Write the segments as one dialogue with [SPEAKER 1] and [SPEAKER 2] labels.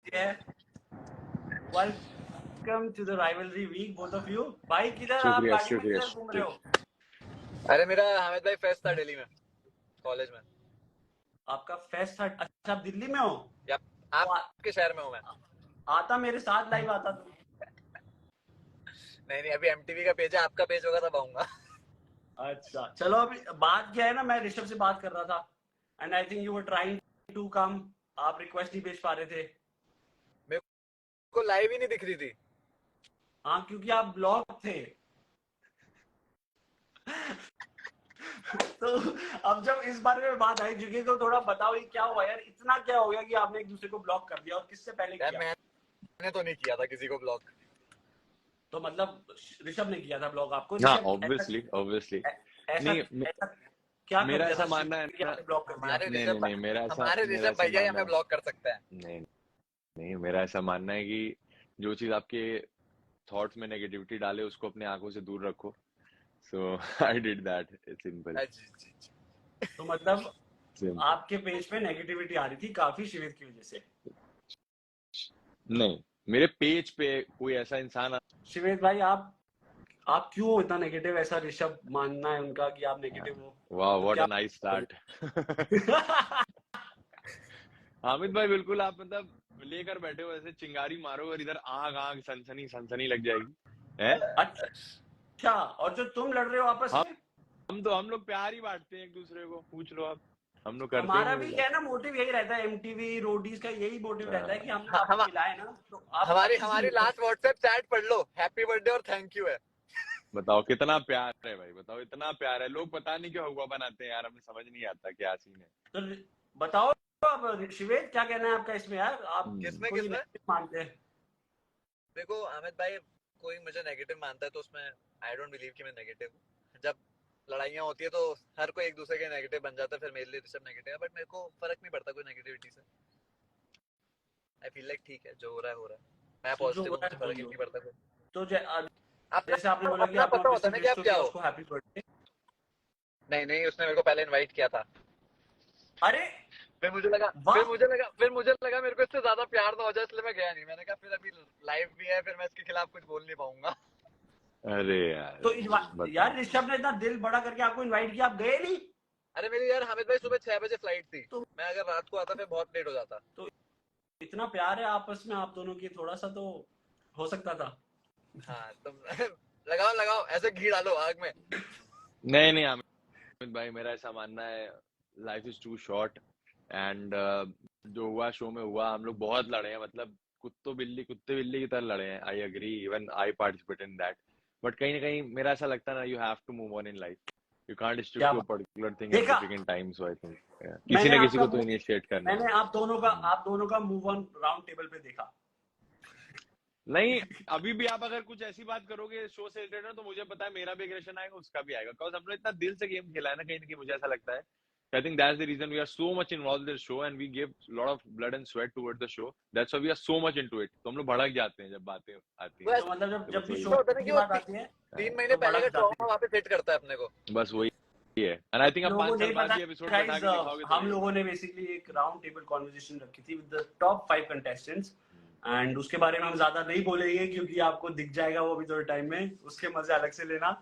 [SPEAKER 1] है। Welcome to the rivalry week both of you. भाई किधर आप
[SPEAKER 2] शुक्रिया
[SPEAKER 1] गाड़ी में
[SPEAKER 2] शुक्रिया
[SPEAKER 1] किधर घूम रहे हो?
[SPEAKER 3] अरे मेरा हामिद भाई फेस्ट था दिल्ली में, कॉलेज में।
[SPEAKER 1] आपका फेस्ट था? अच्छा, आप दिल्ली में हो?
[SPEAKER 3] या
[SPEAKER 1] तो
[SPEAKER 3] आपके शहर में हूँ मैं।
[SPEAKER 1] आता मेरे साथ लाइव आता तुम।
[SPEAKER 3] नहीं अभी एमटीवी का पेज है, आपका पेज होगा तब आऊंगा।
[SPEAKER 1] अच्छा चलो, अभी बात क्या है ना, मैं ऋषभ से बात कर रहा था and I think you were trying to come. आप रिक्वेस्ट नहीं भेज पा रहे थे।
[SPEAKER 3] मेरे को लाइव ही नहीं दिख रही थी।
[SPEAKER 1] हाँ, क्योंकि आप ब्लॉक थे। तो अब जब इस बारे में बात आई जुगे, तो थोड़ा बताओ ये क्या हुआ यार, इतना क्या हो गया कि आपने एक दूसरे को ब्लॉक कर दिया, और किससे पहले
[SPEAKER 3] यार
[SPEAKER 1] किया?
[SPEAKER 3] मैंने तो नहीं किया था किसी को ब्लॉक।
[SPEAKER 1] तो मतलब ऋषभ ने किया था ब्लॉक आपको?
[SPEAKER 2] हाँ,
[SPEAKER 1] ऋषभ
[SPEAKER 2] ऑब्वियसली
[SPEAKER 1] ऐसा
[SPEAKER 2] नहीं,
[SPEAKER 1] ऐसा क्या कर
[SPEAKER 2] मेरा
[SPEAKER 1] दिया
[SPEAKER 2] ऐसा
[SPEAKER 1] था
[SPEAKER 2] मानना है
[SPEAKER 1] कि
[SPEAKER 2] ना।
[SPEAKER 1] आपने ब्लॉक कर दिया?
[SPEAKER 2] नहीं,
[SPEAKER 3] हमारे
[SPEAKER 2] मेरा
[SPEAKER 3] ऋषभ
[SPEAKER 2] ऐसा
[SPEAKER 3] भैया ही
[SPEAKER 2] मानना
[SPEAKER 3] हमें
[SPEAKER 2] है।
[SPEAKER 3] ब्लॉक कर सकते हैं।
[SPEAKER 2] नहीं, मेरा ऐसा मानना है कि जो चीज आपके थॉट्स में नेगेटिविटी डाले उसको अपने आंखों से दूर रखो। So I did that, it's simple.
[SPEAKER 1] तो मतलब आपके पेज पे नेगेटिविटी आ रही थी काफी शिविर की वजह से?
[SPEAKER 2] नहीं, मेरे पेज पे कोई ऐसा इंसान
[SPEAKER 1] शिविर भाई, आप क्यों इतना नेगेटिव? ऐसा ऋषभ मानना है उनका कि आप नेगेटिव हो।
[SPEAKER 2] वाह,
[SPEAKER 1] तो
[SPEAKER 2] व्हाट
[SPEAKER 1] क्या
[SPEAKER 2] अ नाइस स्टार्ट। हामिद भाई, बिल्कुल आप मतलब लेकर बैठे हो ऐसे, चिंगारी मारो और इधर आग आग सनसनी सनसनी लग जाएगी है।
[SPEAKER 1] अच्छा, और जो तुम लड़ रहे हो आपस में?
[SPEAKER 2] हम लोग प्यार ही बांटते हैं एक दूसरे को, पूछ लो आप। हम लोग करते ही
[SPEAKER 1] हमारा
[SPEAKER 2] नहीं
[SPEAKER 1] भी
[SPEAKER 2] मिला।
[SPEAKER 1] क्या है ना, मोटिव यही रहता है, एमटीवी रोडीज का यही मोटिव रहता है कि हमने
[SPEAKER 3] हम
[SPEAKER 1] आपको मिलाया ना, तो आप
[SPEAKER 3] हमारी
[SPEAKER 1] अच्छे से
[SPEAKER 3] हमारी
[SPEAKER 1] मिलो।
[SPEAKER 3] लास्ट व्हाट्सएप चैट पढ़ लो, हैप्पी बर्थडे और थैंक यू है।
[SPEAKER 2] बताओ कितना प्यार है भाई, बताओ इतना प्यार है। लोग पता नहीं क्यों हुआ बनाते हैं यार, हमें समझ नहीं आता क्या सीन है।
[SPEAKER 1] तो बताओ अब शिवेद, क्या कहना है आपका इसमें यार? आप
[SPEAKER 3] किसमें
[SPEAKER 1] कोई
[SPEAKER 3] किसमें
[SPEAKER 1] नेगेटिव मानते हैं?
[SPEAKER 3] देखो अमित भाई, कोई मुझे नेगेटिव मानता है तो उसमें आई डोंट बिलीव कि मैं नेगेटिव हूँ। जब लड़ाइयाँ होती है तो हर कोई एक दूसरे के नेगेटिव बन जाता है, फिर मेरे लिए ऋषभ नेगेटिव है, बट मेरे को फर्क नहीं पड़ता कोई नेगेटिविटी से। आई फील लाइक ठीक है, जो हो रहा है हो रहा है। मैं
[SPEAKER 1] तो जो
[SPEAKER 3] पॉजिटिव
[SPEAKER 1] हो
[SPEAKER 3] हूँ,
[SPEAKER 1] रहा
[SPEAKER 3] मुझे
[SPEAKER 1] है
[SPEAKER 3] फर्क
[SPEAKER 1] बोल
[SPEAKER 3] ही
[SPEAKER 1] दो।
[SPEAKER 3] नहीं पड़ता कोई।
[SPEAKER 1] तो
[SPEAKER 3] अपना
[SPEAKER 1] जैसे आपने बोला कि
[SPEAKER 3] अपना
[SPEAKER 1] आपने
[SPEAKER 3] पता
[SPEAKER 1] ऑब्वियसली
[SPEAKER 3] होता है ना कि
[SPEAKER 1] विश
[SPEAKER 3] आप
[SPEAKER 1] तो
[SPEAKER 3] क्या
[SPEAKER 1] किया
[SPEAKER 3] हो।
[SPEAKER 1] उसको हैप्पी बर्थडे।
[SPEAKER 3] नहीं उसने मेरे को पहले इनवाइट किया था।
[SPEAKER 1] अरे वाह,
[SPEAKER 3] फिर मुझे लगा मेरे को इससे ज्यादा प्यार ना हो जाए, इसलिए मैं गया नहीं। मैंने कहा फिर अभी लाइव भी है, फिर मैं इसके खिलाफ कुछ बोल नहीं पाऊंगा।
[SPEAKER 2] अरे यार,
[SPEAKER 1] तो
[SPEAKER 2] बताओ।
[SPEAKER 1] यार ऋषभ ने इतना दिल बड़ा करके आपको इनवाइट किया, आप गए नहीं?
[SPEAKER 3] अरे मेरी यार हामिद भाई सुबह 6 बजे फ्लाइट थी।
[SPEAKER 1] तो
[SPEAKER 3] मैं अगर रात को आता फिर बहुत लेट हो जाता।
[SPEAKER 1] तो इतना प्यार है आपस में आप दोनों की, थोड़ा सा तो हो सकता था।
[SPEAKER 3] हाँ तुम लगाओ ऐसे घी डालो आग में।
[SPEAKER 2] नहीं अमित भाई, मेरा ऐसा मानना है, life is too short and जो हुआ शो में हुआ, हम लोग बहुत लड़े हैं, मतलब कुत्ते बिल्ली की तरह लड़े हैं। I agree, even I participate in that. But कहीं ना कहीं मेरा ऐसा लगता है ना, you have to move on in life. You can't stick
[SPEAKER 1] क्या
[SPEAKER 2] टू अ
[SPEAKER 1] बात,
[SPEAKER 2] पर्टिकुलर थिंग एट
[SPEAKER 1] देखा,
[SPEAKER 2] difficult time. So I think किसी
[SPEAKER 1] मैंने
[SPEAKER 2] ना किसी
[SPEAKER 1] आपका
[SPEAKER 2] को तो इनिशिएट करना
[SPEAKER 1] मैंने
[SPEAKER 2] है।
[SPEAKER 1] आप दोनों का मूव ऑन राउंड टेबल पे देखा।
[SPEAKER 2] नहीं, अभी भी आप अगर कुछ ऐसी बात करोगे शो से रिलेटेड ना, तो मुझे पता है मेरा भी एग्रेशन आएगा, उसका भी आएगा। बिकॉज हमने इतना दिल से गेम खेला है ना, कहीं ना कहीं मुझे ऐसा लगता है। I think that's the reason we are so much involved in the show and we give a lot of blood and sweat towards the show. That's why we are so much into it. तो हम लोग भड़क जाते हैं जब बातें आती
[SPEAKER 3] वो
[SPEAKER 2] हैं।
[SPEAKER 1] तो मतलब जब
[SPEAKER 2] तो
[SPEAKER 1] जब
[SPEAKER 2] बस
[SPEAKER 1] भी
[SPEAKER 2] वही
[SPEAKER 1] शो
[SPEAKER 3] होता है ना कि
[SPEAKER 1] की
[SPEAKER 3] वो
[SPEAKER 1] बात आती है
[SPEAKER 3] 3 महीने
[SPEAKER 1] तो
[SPEAKER 3] पहले का
[SPEAKER 1] भड़क जाते
[SPEAKER 3] ट्रॉमा
[SPEAKER 1] हैं।
[SPEAKER 3] वापस हिट करता है अपने को।
[SPEAKER 2] बस वही है। And I think अब
[SPEAKER 1] लोगों
[SPEAKER 2] 5
[SPEAKER 1] को
[SPEAKER 2] साल
[SPEAKER 1] नहीं
[SPEAKER 2] बाद
[SPEAKER 1] पता
[SPEAKER 2] ये एपिसोड बैठा
[SPEAKER 1] गाइस,
[SPEAKER 2] के दिखाओगे तो
[SPEAKER 1] हम
[SPEAKER 2] वही
[SPEAKER 1] लोगों
[SPEAKER 2] होगा।
[SPEAKER 1] ने बेसिकली एक राउंड टेबल कॉन्वर्सेशन रखी थी with the top 5 contestants, and उसके बारे में हम ज्यादा नहीं बोलेंगे क्योंकि आपको दिख जाएगा वो भी थोड़े टाइम में, उसके मजे अलग से लेना।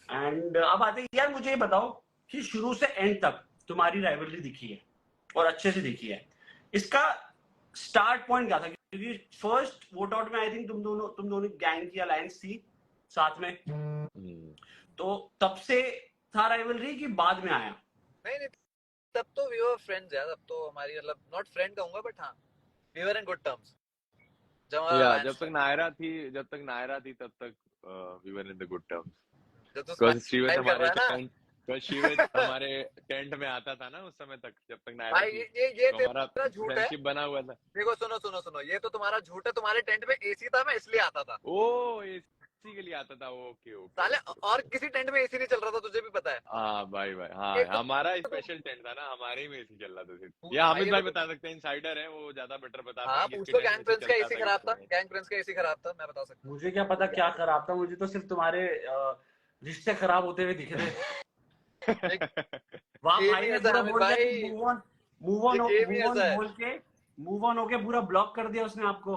[SPEAKER 1] एंड अब आते हैं यार, मुझे ये बताओ कि शुरू से एंड तक तुम्हारी राइवलरी दिखी है और अच्छे से दिखी है, इसका स्टार्ट पॉइंट क्या था? क्योंकि फर्स्ट वोट आउट में आई थिंक तुम दोनों गैंग की अलायंस थी साथ में, तो तब से था राइवलरी कि बाद में आया?
[SPEAKER 3] नहीं तब तो वी वर फ्रेंड्स यार। तब तो हमारी मतलब नॉट फ्रेंड कहूंगा बट हाँ, we were in good terms जब हमारा
[SPEAKER 2] या
[SPEAKER 3] अलायंस था।
[SPEAKER 2] जब तक नायरा थी तब तक we were in the good terms.
[SPEAKER 3] जब तो
[SPEAKER 2] Because श्रीवत
[SPEAKER 3] स्माइल कर रहा
[SPEAKER 2] हमारे
[SPEAKER 3] है ना
[SPEAKER 2] टेंट, because श्रीवत हमारे टेंट में आता था ना उस समय तक, जब तक नायरा
[SPEAKER 3] भाई।
[SPEAKER 2] थी।
[SPEAKER 3] ये
[SPEAKER 2] तो हमारा
[SPEAKER 3] तेरा झूठ है।
[SPEAKER 2] फ्रेंडशिप बना हुआ था।
[SPEAKER 3] देखो सुनो, ये तो तुम्हारा झूठ है। तुम्हारे टेंट में एसी था, मैं इसलिए आता था।
[SPEAKER 2] ओ, एसी के लिए आता था। ओके ओके
[SPEAKER 3] साले
[SPEAKER 2] ओके
[SPEAKER 3] और
[SPEAKER 2] ओके।
[SPEAKER 3] किसी टेंट में एसी नहीं चल रहा था, तुझे भी पता है।
[SPEAKER 2] हाँ भाई हाँ,
[SPEAKER 3] एक
[SPEAKER 2] हमारा
[SPEAKER 3] तो
[SPEAKER 2] स्पेशल टेंट था ना, हमारे ही में एसी चल रहा था सिर्फ। या
[SPEAKER 3] भाई
[SPEAKER 2] हामिद
[SPEAKER 3] ये
[SPEAKER 2] भाई
[SPEAKER 3] तो
[SPEAKER 2] बता सकते हैं, इनसाइडर है वो, ज्यादा बेटर बता
[SPEAKER 3] हाँ
[SPEAKER 2] पाएंगे
[SPEAKER 3] पूछ
[SPEAKER 2] इसके
[SPEAKER 3] लो।
[SPEAKER 2] टेंट में
[SPEAKER 3] गैंग
[SPEAKER 2] एसी
[SPEAKER 3] प्रिंस का
[SPEAKER 2] चलता
[SPEAKER 3] एसी
[SPEAKER 2] था
[SPEAKER 3] खराब
[SPEAKER 2] इस
[SPEAKER 3] था,
[SPEAKER 2] समय।
[SPEAKER 3] गैंग प्रिंस का एसी खराब था, मैं बता सकता
[SPEAKER 1] मुझे क्या पता क्या खराब था, मुझे तो सिर्फ तुम्हारे रिश्ते खराब होते हुए दिखे थे।
[SPEAKER 3] हूँ।
[SPEAKER 1] वाह
[SPEAKER 3] गेम
[SPEAKER 1] भाई
[SPEAKER 3] ही
[SPEAKER 1] ने
[SPEAKER 3] ऐसा है
[SPEAKER 1] पूरा
[SPEAKER 3] हामिद
[SPEAKER 1] बोल दिया कि
[SPEAKER 3] भाई,
[SPEAKER 1] मूव ऑन
[SPEAKER 3] ये गेम ही
[SPEAKER 1] मूव ऑन
[SPEAKER 3] ऐसा है।
[SPEAKER 1] बोल के मूव ऑन होके पूरा ब्लॉक कर दिया उसने आपको।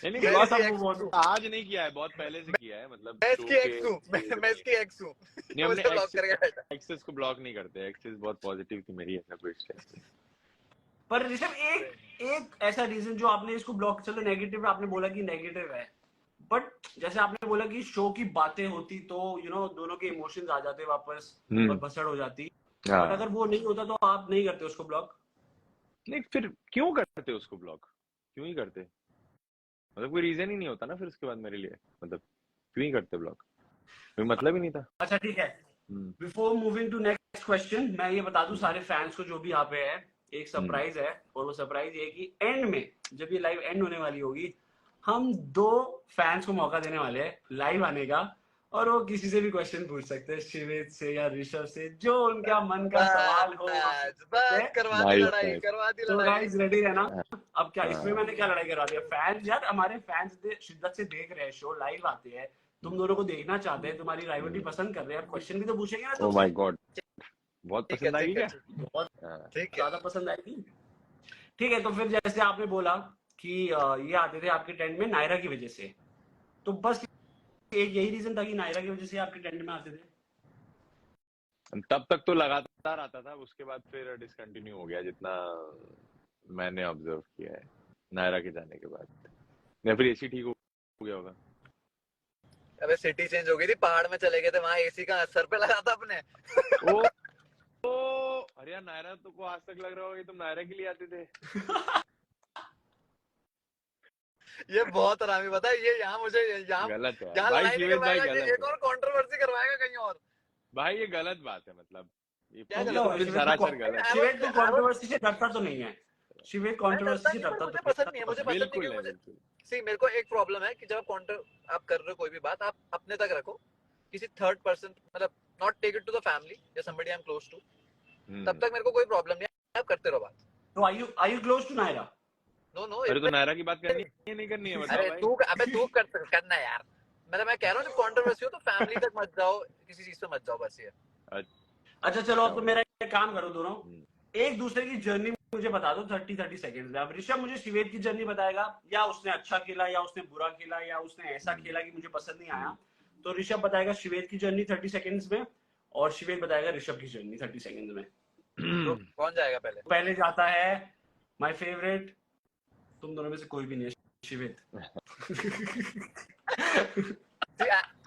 [SPEAKER 2] नहीं
[SPEAKER 3] मैं
[SPEAKER 2] ब्लॉक
[SPEAKER 3] इसकी
[SPEAKER 2] अब
[SPEAKER 3] ex हूँ।
[SPEAKER 2] आज नहीं किया है, बहुत पहले से किया है, मतलब
[SPEAKER 3] मैं
[SPEAKER 2] शो
[SPEAKER 3] इसकी
[SPEAKER 2] के
[SPEAKER 3] एक्स हूँ, मैं इसकी एक्स हूँ।
[SPEAKER 2] नहीं, हमने
[SPEAKER 3] मुझे ब्लॉक करके बैठा।
[SPEAKER 2] एक्सेस को ब्लॉक नहीं करते, एक्सेस बहुत पॉजिटिव थी मेरी, ऐसा कोई स्टेप।
[SPEAKER 1] पर ऋषभ एक ऐसा रीजन जो आपने इसको ब्लॉक, चलो नेगेटिव आपने बोला कि नेगेटिव है, बट जैसे आपने बोला कि शो की बातें होती तो दोनों के इमोशंस आ जाते वापस और भसड़ हो जाती, बट अगर वो नहीं होता तो आप नहीं करते उसको ब्लॉक?
[SPEAKER 2] नहीं, फिर क्यों करते उसको ब्लॉक, क्यों ही करते, मतलब कोई रीजन ही नहीं होता ना फिर उसके बाद मेरे लिए, मतलब क्यों ही करते ब्लॉक, कोई मतलब ही नहीं था।
[SPEAKER 1] अच्छा ठीक है, before moving to next question मैं ये बता दूं सारे फैंस को जो भी यहाँ पे है, एक सरप्राइज है, और वो सरप्राइज ये कि एंड में जब ये लाइव एंड होने वाली होगी, हम 2 फैंस को मौका देने वाले हैं लाइव आने का, और वो किसी से भी क्वेश्चन पूछ सकते हैं, शिवेत से या ऋषभ से, जो उनका मन का सवाल हो
[SPEAKER 3] बस करवा दी लड़ाई, करवा दी
[SPEAKER 1] तो
[SPEAKER 3] लड़ाई।
[SPEAKER 1] गाइस रेडी रहना। अब क्या इसमें मैंने क्या लड़ाई करवा दिया? फैंस यार, हमारे फैंस शिद्दत से देख रहे हैं शो, लाइव आते हैं, तुम दोनों को देखना चाहते हैं, तुम्हारी राइवलरी पसंद कर रहे हैं, अब क्वेश्चन भी तो पूछेंगे ना
[SPEAKER 2] ओह
[SPEAKER 1] तुमसे।
[SPEAKER 2] माय गॉड, बहुत
[SPEAKER 3] ठीक है,
[SPEAKER 2] पसंद आएगी
[SPEAKER 3] ठीक है,
[SPEAKER 2] क्या?
[SPEAKER 1] बहुत
[SPEAKER 3] ठीक है।
[SPEAKER 1] ज्यादा पसंद आएगी। ठीक है, तो फिर जैसे आपने बोला कि ये आते थे आपके टेंट में नायरा की वजह से, तो बस एक यही रीजन था कि नायरा की वजह से आपके टेंट में आते थे?
[SPEAKER 2] तब तक तो लगातार आता था, उसके बाद फिर डिसकंटिन्यू हो गया, जितना मैंने ऑब्जर्व किया है नायरा के जाने के बाद, या फिर एसी ठीक हो गया होगा।
[SPEAKER 3] अबे सिटी चेंज हो गई थी, पहाड़ में चले गए थे, वहां एसी का सर पे लगा था अपने।
[SPEAKER 2] ओ अरे यार, नायरा तो को आज तक लग रहा होगा कि तुम नायरा के लिए आते थे।
[SPEAKER 3] ये बहुत हरामी, पता है ये, यहाँ मुझे यहाँ
[SPEAKER 2] गलत है
[SPEAKER 3] यहाँ
[SPEAKER 2] भाई,
[SPEAKER 3] लड़ाई नहीं
[SPEAKER 2] शिवेश भाई
[SPEAKER 3] करवाएगा, ये
[SPEAKER 2] गलत
[SPEAKER 3] एक
[SPEAKER 2] है
[SPEAKER 3] और कंट्रोवर्सी करवाएगा कहीं और।
[SPEAKER 2] भाई, ये गलत बात है, मतलब ये
[SPEAKER 3] क्या
[SPEAKER 2] ये
[SPEAKER 3] गलत
[SPEAKER 2] तो
[SPEAKER 3] बात
[SPEAKER 2] फिर
[SPEAKER 3] है?
[SPEAKER 2] सरासर गलत है।
[SPEAKER 1] शिवेत को कंट्रोवर्सी से डरता तो नहीं है, शिवेत
[SPEAKER 3] मैं
[SPEAKER 1] कंट्रोवर्सी
[SPEAKER 3] डरता
[SPEAKER 1] से
[SPEAKER 3] नहीं, पर
[SPEAKER 1] डरता
[SPEAKER 3] मुझे
[SPEAKER 1] तो
[SPEAKER 3] पसंद नहीं है, मुझे पसंद नहीं,
[SPEAKER 2] बिल्कुल
[SPEAKER 3] क्योंकि
[SPEAKER 2] है,
[SPEAKER 3] मुझे
[SPEAKER 2] बिल्कुल।
[SPEAKER 3] सी मेरे को एक प्रॉब्लम है कि जब आप कर रहे हो कोई भी बात, आप अपने तक रखो, किसी थर्ड पर्सन, मतलब not take it to the family या somebody I am close to, तब तक मेरे को कोई प्रॉब्लम नहीं है, आप करते रहो बात।
[SPEAKER 1] तो are you close to Naira?
[SPEAKER 3] No no,
[SPEAKER 2] अरे तो नायरा की बात करनी है नहीं करनी है, बताओ
[SPEAKER 3] अरे
[SPEAKER 2] भाई।
[SPEAKER 3] अबे तू करना यार, मतलब मैं कह रहा हूँ जब कंट्रोवर्सी हो तो फैमिली तक मत जाओ, किसी चीज पे मत जाओ, बस ये।
[SPEAKER 1] अच्छा चलो, अब तो मेरा एक काम करो दोनों, एक दूसरे की जर्नी मुझे बता दो 30 सेकंड्स में। अब ऋषभ मुझे शिवेत की जर्नी बताएगा, या उसने अच्छा खेला या उसने बुरा खेला या उसने ऐसा खेला कि मुझे पसंद नहीं आया, तो ऋषभ बताएगा शिवेत की जर्नी 30 सेकंड्स में, और शिवेत बताएगा ऋषभ की जर्नी 30 सेकंड्स में।
[SPEAKER 3] तो कौन जाएगा पहले?
[SPEAKER 1] पहले जाता है माय फेवरेट, तुम दोनों में से कोई भी नहीं है, शिवेत।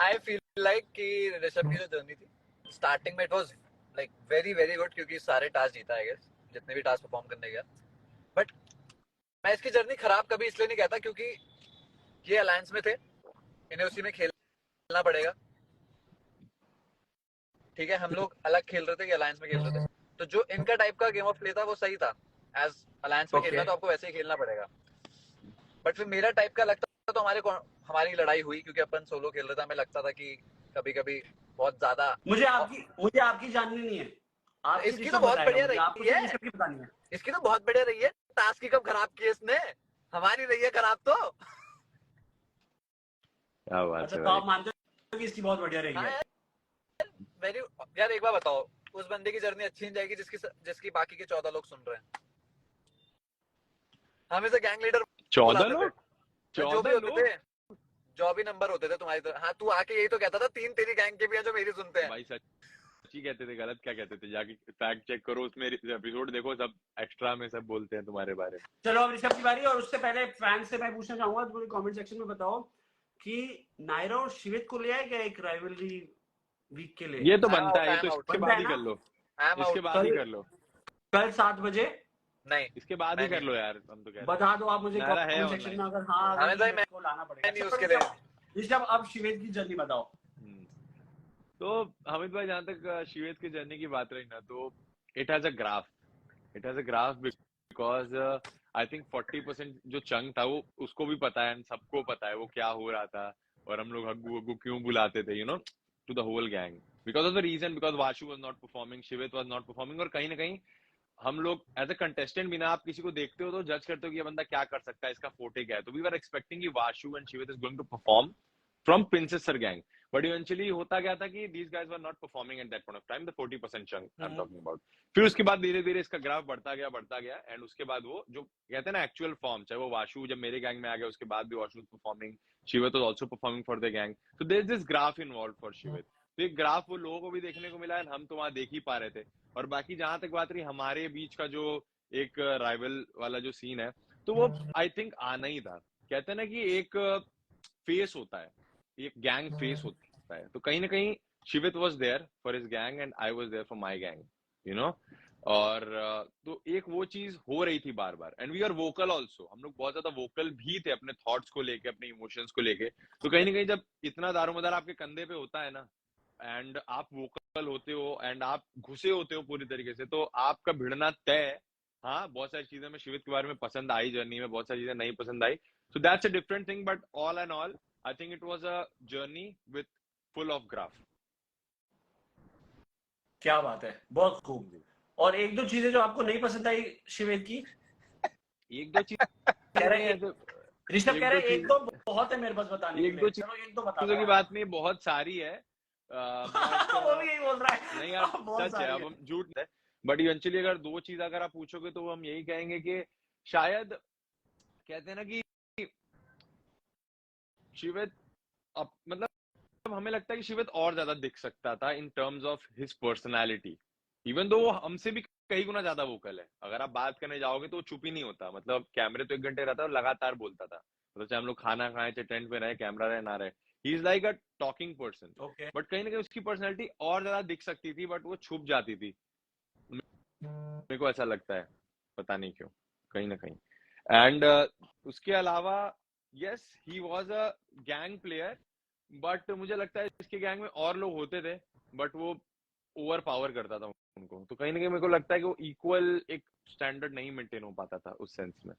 [SPEAKER 3] आई फील लाइक कि ऋषभ की जो जर्नी थी स्टार्टिंग में, it was like very very good, क्योंकि सारे टास्क जीता आई गेस, जितने भी टास्क परफॉर्म करने गया। बट मैं इसकी जर्नी खराब कभी इसलिए नहीं कहता क्योंकि ये अलायंस में थे, इन्हें उसी में खेलना पड़ेगा, ठीक है, हम लोग अलग खेल रहे थे, ये अलायंस में खेल रहे थे, तो जो इनका टाइप का गेम ऑफ प्ले था वो सही था, एज अलायंस में खेलना तो आपको वैसे ही खेलना पड़ेगा। बट फिर मेरा टाइप का लगता था तो हमारी लड़ाई हुई, क्योंकि अपन सोलो खेल रहे थे, हमें लगता था कि कभी कभी बहुत ज्यादा।
[SPEAKER 1] मुझे आपकी जाननी नहीं है, आपकी
[SPEAKER 3] इसकी तो बहुत बढ़िया रही है,
[SPEAKER 1] ऋषभ की बतानी है।
[SPEAKER 3] इसकी तो बहुत बढ़िया रही है, टास्क की कब खराब की इसने, हमारी रही है खराब तो।
[SPEAKER 2] क्या बात
[SPEAKER 1] अच्छा
[SPEAKER 2] है
[SPEAKER 1] तो
[SPEAKER 2] भाई।
[SPEAKER 1] आप मानते हो कि इसकी बहुत बढ़िया रही है?
[SPEAKER 3] यार एक बार बताओ, उस बंदे की जर्नी अच्छी नहीं जाएगी जिसकी बाकी के 14 लोग सुन रहे हैं। हम इसे गैंग लीडर
[SPEAKER 2] 14 लोग,
[SPEAKER 3] जो भी होते थे, जो भी नंबर होते थे तुम्हारी तरह। हाँ, तू आके यही तो कहता था 3 तेरी गैंग के भी हैं जो मेरी सुनते हैं।
[SPEAKER 2] भाई सच्ची कहते थे, गलत क्या कहते थे, जाके फैक्ट चेक करो, उसमें एपिसोड देखो, सब एक्स्ट्रा में सब बोलते हैं तुम्हारे बारे में।
[SPEAKER 1] चलो अब ऋषभ की बारी, और उससे पहले फैन से मैं पूछना चाहूंगा, तो मुझे कमेंट सेक्शन में बताओ कि नायरा और शिवित को ले आए क्या एक राइवलरी वीक के लिए?
[SPEAKER 2] ये तो बनता है, ये तो इसके बाद ही कर लो, इसके बाद ही कर लो,
[SPEAKER 1] कल 7 बजे।
[SPEAKER 3] नहीं,
[SPEAKER 2] इसके बाद ही कर लो यार, हम तो कह रहे हैं।
[SPEAKER 1] बता दो आप मुझे
[SPEAKER 2] नायरा है
[SPEAKER 1] कमेंट सेक्शन में, अगर को लाना पड़ेगा
[SPEAKER 3] उसके लिए।
[SPEAKER 1] ऋषभ अब शिवेत की जर्नी बताओ।
[SPEAKER 2] तो हमिद भाई, जहां तक शिवेत की जर्नी की बात रही ना, तो it has a graph because I think 40% जो चंक था वो उसको भी पता है, सबको पता है वो क्या हो रहा था, और हम लोग हग्गू हग्गू क्यों बुलाते थे, to the whole gang, because of the reason, because Vashu was not performing, Shivet was not performing, और कहीं ना कहीं हम लोग एज अ कंटेस्टेंट बिना आप किसी को देखते हो तो जज करते हो कि ये बंदा क्या कर सकता है, इसका फोटे क्या है, तो वी वर एक्सपेक्टिंग कि Vashu and Shivet is going to perform from Princessor gang. But eventually होता क्या था कि these guys were not performing at that point of time, the 40% chunk I'm talking about. फिर उसके बाद धीरे धीरे इसका ग्राफ बढ़ता गया एंड उसके बाद वो जो कहते हैं ना एक्चुअल फॉर्म, चाहे वो वाशु जब मेरे गैंग में आ गया उसके बाद भी Washu performing, Shivit was also performing for the gang, so there is this graph involved for Shivit. तो एक ग्राफ वो लोगों को भी देखने को मिला है, हम तो वहां देख ही पा रहे थे. और बाकी जहां तक बात रही हमारे बीच का जो एक राइवल वाला जो सीन है, तो वो आई थिंक आना ही था. कहते हैं ना कि एक फेस होता है, एक गैंग फेस होता है, तो कहीं ना कहीं Shivit was there for his gang and I was there for my gang, you know. और तो एक वो चीज हो रही थी बार बार, and we are vocal also, हम लोग बहुत ज्यादा वोकल भी थे अपने थॉट्स को लेके, अपने इमोशंस को लेके. तो कहीं ना कहीं जब इतना दारोमदार आपके कंधे पे होता है ना, एंड आप वोकल होते हो एंड आप घुसे होते हो पूरी तरीके से, तो आपका भिड़ना तय है. हाँ, बहुत सारी चीजें में शिवित के बारे में पसंद आई, जर्नी में बहुत सारी चीजें नहीं पसंद आई, so that's a different thing, but all in all I think it was a journey with full of graph.
[SPEAKER 1] क्या बात है, बहुत खूब. और एक दो चीजें जो आपको नहीं पसंद आई शिवित की?
[SPEAKER 2] एक दो चीज
[SPEAKER 1] कह रहे हैं ऋषभ, कह रहे हैं एक दो बहुत है मेरे पास बताने के लिए.
[SPEAKER 2] एक दो
[SPEAKER 1] चलो एक दो बता
[SPEAKER 2] चीजों
[SPEAKER 1] दो.
[SPEAKER 2] की बात नहीं, बहुत सारी है.
[SPEAKER 1] वो भी यही बोल रहा है.
[SPEAKER 2] नहीं यार,
[SPEAKER 1] बहुत
[SPEAKER 2] सच है,
[SPEAKER 1] सारी
[SPEAKER 2] अब हम झूठ नहीं, बट इवेंचुअली अगर दो चीज अगर आप पूछोगे तो हम यही कहेंगे कि शायद कहते हैं ना कि शिवित मतलब हमें लगता है कि शिवित और ज्यादा दिख सकता था in terms of his personality, even though वो हमसे भी कई गुना ज्यादा वोकल है. अगर आप बात करने जाओगे तो वो चुप ही नहीं होता, मतलब कैमरे तो 1 घंटे रहता है और लगातार बोलता था, मतलब चाहे हम लोग खाना खाएं, चाहे टेंट में रहे, कैमरा रहे ना रहे, he is like a talking person. But कहीं ना कहीं उसकी पर्सनैलिटी और ज्यादा दिख सकती थी, बट वो छुप जाती थी, मेरे को ऐसा लगता है, पता नहीं क्यों, कहीं ना कहीं. एंड उसके अलावा yes, he was a gang player, but मुझे लगता है इसके गैंग में और लोग होते थे, बट वो ओवर पावर करता था उनको, तो कहीं ना कहीं मेरे को लगता है कि वो इक्वल एक स्टैंडर्ड नहीं मेंटेन हो पाता था उस सेंस में.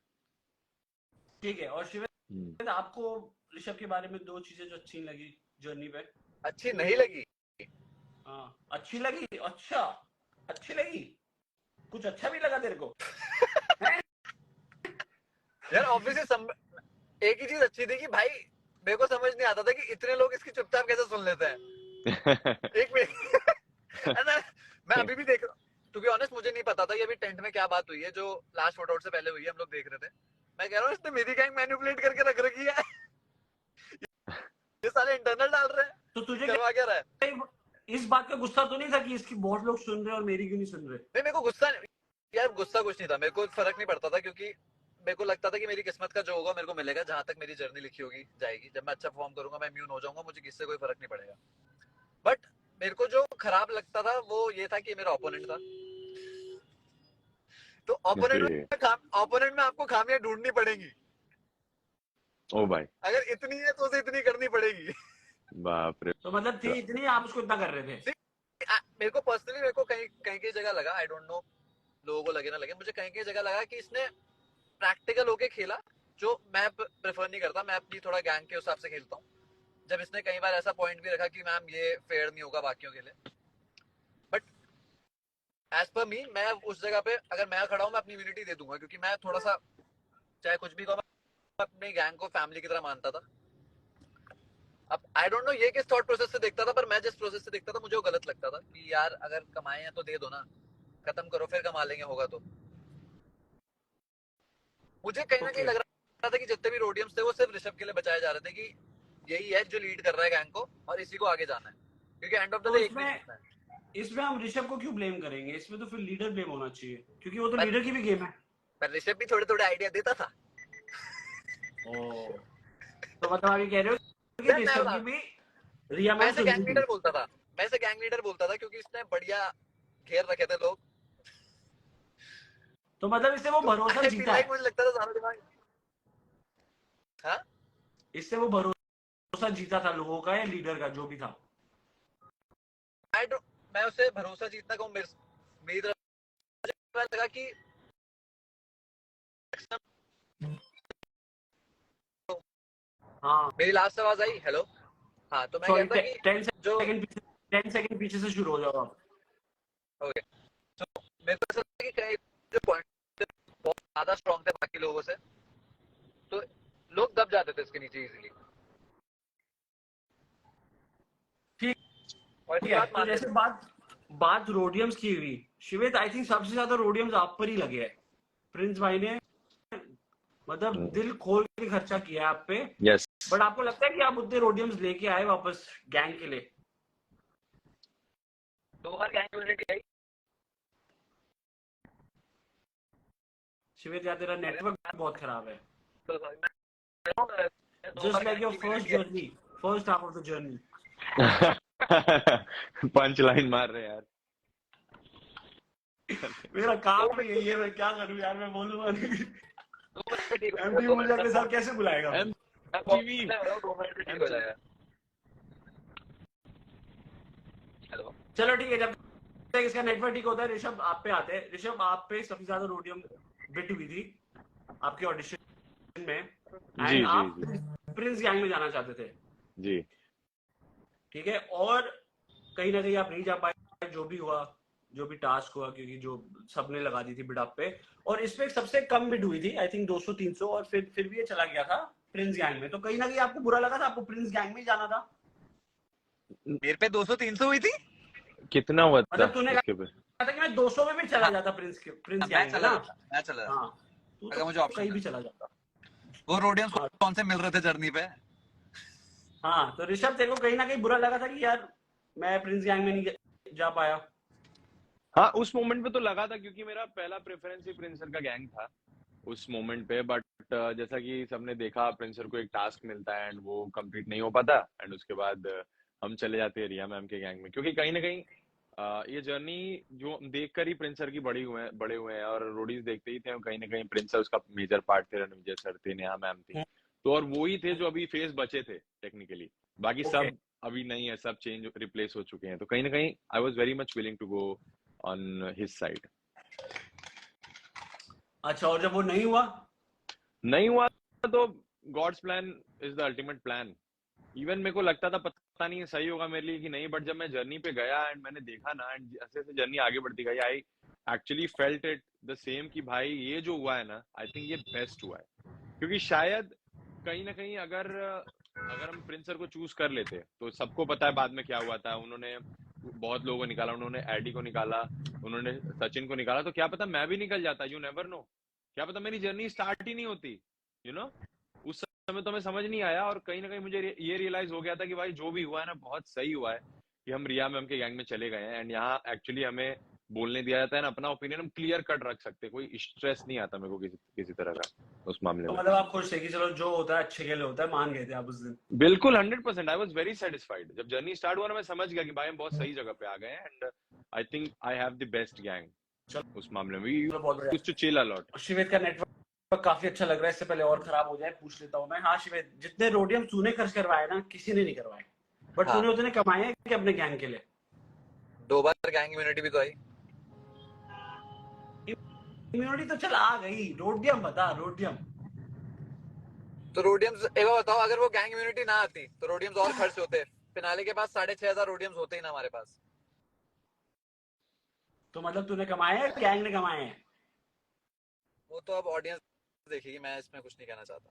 [SPEAKER 1] ठीक है. और शिवित, आपको ऋषभ के बारे में दो चीजें जो अच्छी लगी जर्नी पे?
[SPEAKER 3] अच्छी नहीं लगी?
[SPEAKER 1] हाँ, अच्छी लगी. अच्छा, अच्छी लगी, कुछ अच्छा भी लगा तेरे को?
[SPEAKER 3] यार ऑब्वियसली एक ही चीज अच्छी थी कि भाई मेरे को समझ नहीं आता था कि इतने लोग इसकी चुपचाप कैसे सुन लेते हैं. एक मिनट मैं अभी भी देख रहा हूँ, टू बी ऑनेस्ट मुझे नहीं पता था कि अभी टेंट में क्या बात हुई है जो लास्ट फोटो से पहले हुई है, हम लोग देख रहे थे. मैं कह रहा हूँ इसने मेरी गैंग मैनिपुलेट करके रख रखी है. ये साले इंटरनल डाल रहे हैं,
[SPEAKER 1] तो तुझे
[SPEAKER 3] करवा क्या रहा है?
[SPEAKER 1] इस बात का गुस्सा तो नहीं था कि इसकी बहुत लोग सुन रहे हैं और मेरी क्यों नहीं सुन रहे?
[SPEAKER 3] नहीं, मेरे को गुस्सा यार गुस्सा कुछ नहीं था, मेरे को फर्क नहीं पड़ता था, क्योंकि मेरे को लगता था कि मेरी किस्मत का जो होगा मेरे को मिलेगा, जहां तक मेरी जर्नी लिखी होगी जाएगी. जब मैं अच्छा परफॉर्म करूंगा मैं इम्यून हो जाऊंगा, मुझे किससे कोई फर्क नहीं पड़ेगा. बट मेरे को जो खराब लगता था वो ये था कि मेरा ओपोनेंट था, तो ओपोनेंट में आपको खामियां ढूंढनी पड़ेंगी.
[SPEAKER 2] ओ भाई,
[SPEAKER 3] अगर इतनी है तो उसे इतनी करनी पड़ेगी.
[SPEAKER 2] बाप रे.
[SPEAKER 1] तो मतलब थी इतनी, आप उसको इतना कर रहे थे?
[SPEAKER 3] मेरे को पर्सनली मेरे को कहीं कहीं जगह लगा, आई डोंट नो लोगों को लगे ना लगे, मुझे कहीं जगह लगा कि इसने प्रैक्टिकल होके खेला, जो मैं प्रेफर नहीं करता. मैं अपनी थोड़ा गैंग के हिसाब से खेलता हूँ. जब इसने कई बार ऐसा पॉइंट भी रखा कि मैम ये फेयर नहीं होगा बाकियों के लिए, बट एज पर मी मैं उस जगह पे अगर मैं खड़ा हूँ मैं अपनी इम्यूनिटी दे दूंगा, क्योंकि मैं थोड़ा सा चाहे कुछ भी कहो मैं अपनी गैंग को फैमिली की तरह मानता था. अब आई डोंट नो ये किस थॉट प्रोसेस से देखता था, पर मैं जिस प्रोसेस से देखता था मुझे वो गलत लगता था कि यार अगर कमाए हैं तो दे दो ना, खत्म करो फिर कमा लेंगे होगा तो. मुझे कहीं ना कहीं लग रहा था कि जितने भी रोडियम्स थे वो सिर्फ ऋषभ के लिए बचाए जा रहे थे, कि यही है जो लीड कर रहा है गैंग को और इसी को आगे जाना है, क्योंकि एंड ऑफ द डे एक ही
[SPEAKER 1] इसमें हम ऋषभ को क्यों ब्लेम करेंगे? इसमें तो फिर लीडर ब्लेम होना चाहिए, क्योंकि वो तो लीडर की भी गेम है.
[SPEAKER 3] पर ऋषभ भी थोड़े थोड़े आइडिया देता था.
[SPEAKER 1] तो मतलब आप ये कह रहे हो कि ऋषभ की भी रिया में
[SPEAKER 3] मैं गैंग लीडर बोलता था, मैं गैंग लीडर बोलता था क्योंकि इसने बढ़िया घेर रखे थे लोग.
[SPEAKER 1] तो मतलब इससे वो भरोसा जीता है.
[SPEAKER 3] मुझे लगता था ज्यादा दिमाग. हाँ,
[SPEAKER 1] इससे वो भरोसा जीता था लोगों का या लीडर का, जो भी था.
[SPEAKER 3] मैं उसे भरोसा जीतना कहूँ, मेरी तरफ लगा कि
[SPEAKER 1] हाँ,
[SPEAKER 3] मेरी लास्ट आवाज आई. हेलो. हाँ, तो मैं कहता कि
[SPEAKER 1] 10 सेकंड पीछे से शुरू हो जाओ आप.
[SPEAKER 3] ओके. तो मेरे को ऐसा लगा कि कहीं जो पॉइंट बहुत ज्यादा स्ट्रांग थे बाकी लोगों से, तो लोग दब जाते थे इसके नीचे इजीली.
[SPEAKER 1] ठीक है, तो जैसे बात रोडियम्स की हुई, शिवित आई थिंक सबसे ज्यादा रोडियम्स आप पर ही लगे हैं। प्रिंस भाई ने मतलब दिल खोल के खर्चा किया है आप पे।
[SPEAKER 2] यस।
[SPEAKER 1] बट आपको लगता है कि आप उतने रोडियम्स लेके आए वापस गैंग के लिए?
[SPEAKER 3] 2 बार गैंग यूनिटी आई।
[SPEAKER 1] शिवित यार तेरा नेटवर्क बहुत खराब है।
[SPEAKER 3] तो
[SPEAKER 1] just like your first journey, first half of the journey.
[SPEAKER 2] Punch line मार रहे यार।
[SPEAKER 1] मेरा काम ही यही है, मैं क्या करूं यार, मैं बोलूंगा नहीं। एमटीवी मुझे अगले साल कैसे बुलाएगा?
[SPEAKER 2] एमटीवी
[SPEAKER 3] हेलो,
[SPEAKER 1] चलो ठीक है, जब तक इसका नेटवर्क ठीक होता है ऋषभ आप पे आते हैं। ऋषभ आप पे सबसे ज्यादा रोडियम बिट हुई थी आपके ऑडिशन में,
[SPEAKER 2] जी
[SPEAKER 1] एंड आप
[SPEAKER 2] जी
[SPEAKER 1] प्रिंस गैंग में जाना चाहते थे,
[SPEAKER 2] जी।
[SPEAKER 1] ठीक है, और कहीं ना कहीं आप नहीं जा पाए, जो भी हुआ, जो भी टास्क हुआ, क्योंकि जो सबने लगा दी थी बिड आप पे, और इसमें सबसे कम बिड हुई थी आई थिंक 200-300, और फिर भी ये चला गया था प्रिंस गैंग में। तो कहीं ना कहीं आपको बुरा लगा था, आपको प्रिंस गैंग में ही जाना था।
[SPEAKER 3] मेरे पे 200-300 हुई थी।
[SPEAKER 2] कितना हुआ था
[SPEAKER 1] मतलब तूने
[SPEAKER 2] उसके पे?
[SPEAKER 1] कहा था कि मैं 200 में भी चला जाता प्रिंस
[SPEAKER 3] मैं
[SPEAKER 1] गैंग में
[SPEAKER 3] चला
[SPEAKER 1] ना।
[SPEAKER 3] जाता, मैं चला जाता।
[SPEAKER 1] हाँ, तू
[SPEAKER 3] अगर
[SPEAKER 1] तो
[SPEAKER 3] मुझे ऑप्शन
[SPEAKER 1] कहीं भी चला जाता।
[SPEAKER 3] वो रोडियंस कौन से मिल रहे थे जर्नी पे।
[SPEAKER 1] हाँ, तो ऋषभ तेरे को कहीं ना कहीं बुरा लगा था कि यार मैं प्रिंस गैंग में नहीं जा पाया?
[SPEAKER 2] हाँ, उस मोमेंट पे तो लगा था, क्योंकि मेरा पहला प्रेफरेंस ही प्रिंसर का गैंग था उस मोमेंट पे। बट जैसा कि सबने देखा, प्रिंसर को एक टास्क मिलता है एंड वो कंप्लीट नहीं हो पाता, एंड उसके बाद हम चले जाते हैं रिया मैम के गैंग में। क्योंकि कहीं ना कहीं ये जर्नी जो देखकर ही प्रिंसर की बड़े हुए हैं, और रोडीज देखते ही थे, कहीं ना कहीं प्रिंसर उसका मेजर पार्ट थे। रणविजय सर थे, नेहा मैम थी, तो और वो ही थे जो अभी फेस बचे थे टेक्निकली। बाकी सब अभी नहीं है, सब चेंज रिप्लेस हो चुके हैं। तो कहीं ना कहीं I was very much willing to go on his side.
[SPEAKER 1] अच्छा, और जब वो नहीं हुआ
[SPEAKER 2] तो God's plan is the ultimate plan. Even मेरे को लगता था पता नहीं सही होगा मेरे लिए कि नहीं, बट जब मैं जर्नी पे गया एंड मैंने देखा ना, एंड जैसे जैसे जर्नी आगे बढ़ती गई, I actually felt it the same कि भाई ये जो हुआ है ना, आई थिंक ये बेस्ट हुआ है। क्योंकि शायद कहीं ना कहीं अगर हम प्रिंसर को चूज कर लेते, तो सबको पता है बाद में क्या हुआ था। उन्होंने बहुत लोगों को निकाला, उन्होंने एडी को निकाला, उन्होंने सचिन को निकाला, तो क्या पता मैं भी निकल जाता। यू नेवर नो, क्या पता मेरी जर्नी स्टार्ट ही नहीं होती। यू नो, उस समय तो हमें समझ नहीं आया, और कहीं ना कहीं मुझे ये रियलाइज हो गया था कि भाई जो भी हुआ है ना, बहुत सही हुआ है कि हम रिया मैम के गैंग में चले गए हैं। एंड यहाँ एक्चुअली हमें बोलने दिया जाता है ना, अपना ओपिनियन हम क्लियर कट रख सकते हैं, कोई स्ट्रेस नहीं आता मेरे को किसी तरह का उस मामले
[SPEAKER 1] तो
[SPEAKER 2] में।
[SPEAKER 1] मतलब आप खुश थे कि चलो जो होता है अच्छे के लिए होता है, मान गए थे आप उस दिन?
[SPEAKER 2] बिल्कुल 100%। आई वॉज वेरी सेटिस्फाइड। जब जर्नी स्टार्ट हुआ ना, मैं समझ गया कि भाई हम बहुत सही जगह पे आ गए हैं, and I think I have the best gang उस मामले में। Used to chill a lot.
[SPEAKER 1] Shivet का नेटवर्क काफी अच्छा लग रहा है, इससे पहले और खराब हो जाए पूछ लेता हूँ मैं। हाँ शिवेत, जितने रोडियम तूने खर्च करवाए ना, किसी ने नहीं करवाए, बट तूने उतने कमाए हैं कि अपने गैंग के लिए?
[SPEAKER 3] 2 बार गैंग इम्यूनिटी भी तो आई।
[SPEAKER 1] इम्यूनिटी तो चल आ गई, रोडियम बता, रोडियम।
[SPEAKER 3] तो रोडियम्स एक बार बताओ, अगर वो गैंग इम्यूनिटी ना आती तो रोडियम्स और खर्च होते। फिनाले के पास 6,500 रोडियम्स होते ही ना हमारे पास।
[SPEAKER 1] तो मतलब तूने कमाए हैं, गैंग ने कमाए हैं?
[SPEAKER 3] वो तो अब ऑडियंस देखेगी, मैं इसमें कुछ नहीं कहना चाहता।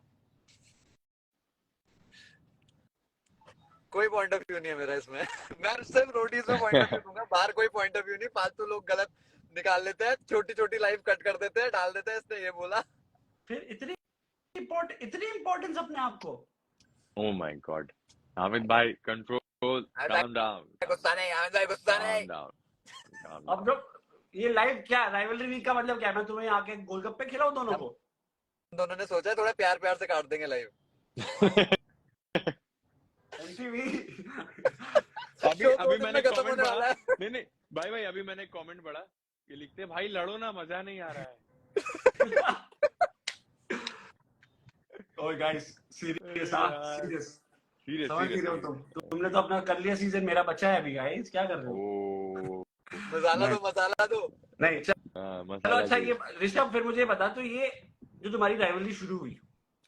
[SPEAKER 3] कोई पॉइंट ऑफ व्यू नहीं है मेरा इसमें। मैं सिर्फ रोडीज में पॉइंट ऑफ व्यू दूंगा, बाहर कोई पॉइंट ऑफ व्यू नहीं। फालतू लोग गलत निकाल लेते हैं, छोटी छोटी लाइव कट कर देते हैं, डाल देते हैं इसने ये बोला।
[SPEAKER 1] फिर इतनी इम्पोर्टेंस अपने आप को?
[SPEAKER 2] ओह माय गॉड, हामिद भाई कंट्रोल, calm down,
[SPEAKER 3] गुस्सा नहीं, आमिद भाई गुस्सा नहीं।
[SPEAKER 2] calm down.
[SPEAKER 1] अब जो ये लाइव क्या राइवलरी वीक का मतलब क्या है? मैं तुम्हें आके गोलगप्पे खिलाऊं दोनों को?
[SPEAKER 3] दोनों ने सोचा है थोड़ा प्यार प्यार से काट देंगे लाइव।
[SPEAKER 1] एमटीवी
[SPEAKER 2] अभी मैंने कमेंट पढ़ा, नहीं भाई अभी मैंने कमेंट पढ़ा कि लिखते भाई लड़ो ना, मजा नहीं आ रहा है।
[SPEAKER 1] ओए गाइस, सीरियस समझ नहीं रहे हो तुमने तो अपना कर लिया सीजन, मेरा बच्चा है अभी गाइस, क्या कर रहे हो?
[SPEAKER 3] मसाला दो
[SPEAKER 1] नहीं चलो अच्छा। ये ऋषभ, फिर मुझे बता, तो ये जो तुम्हारी राइवलरी शुरू हुई,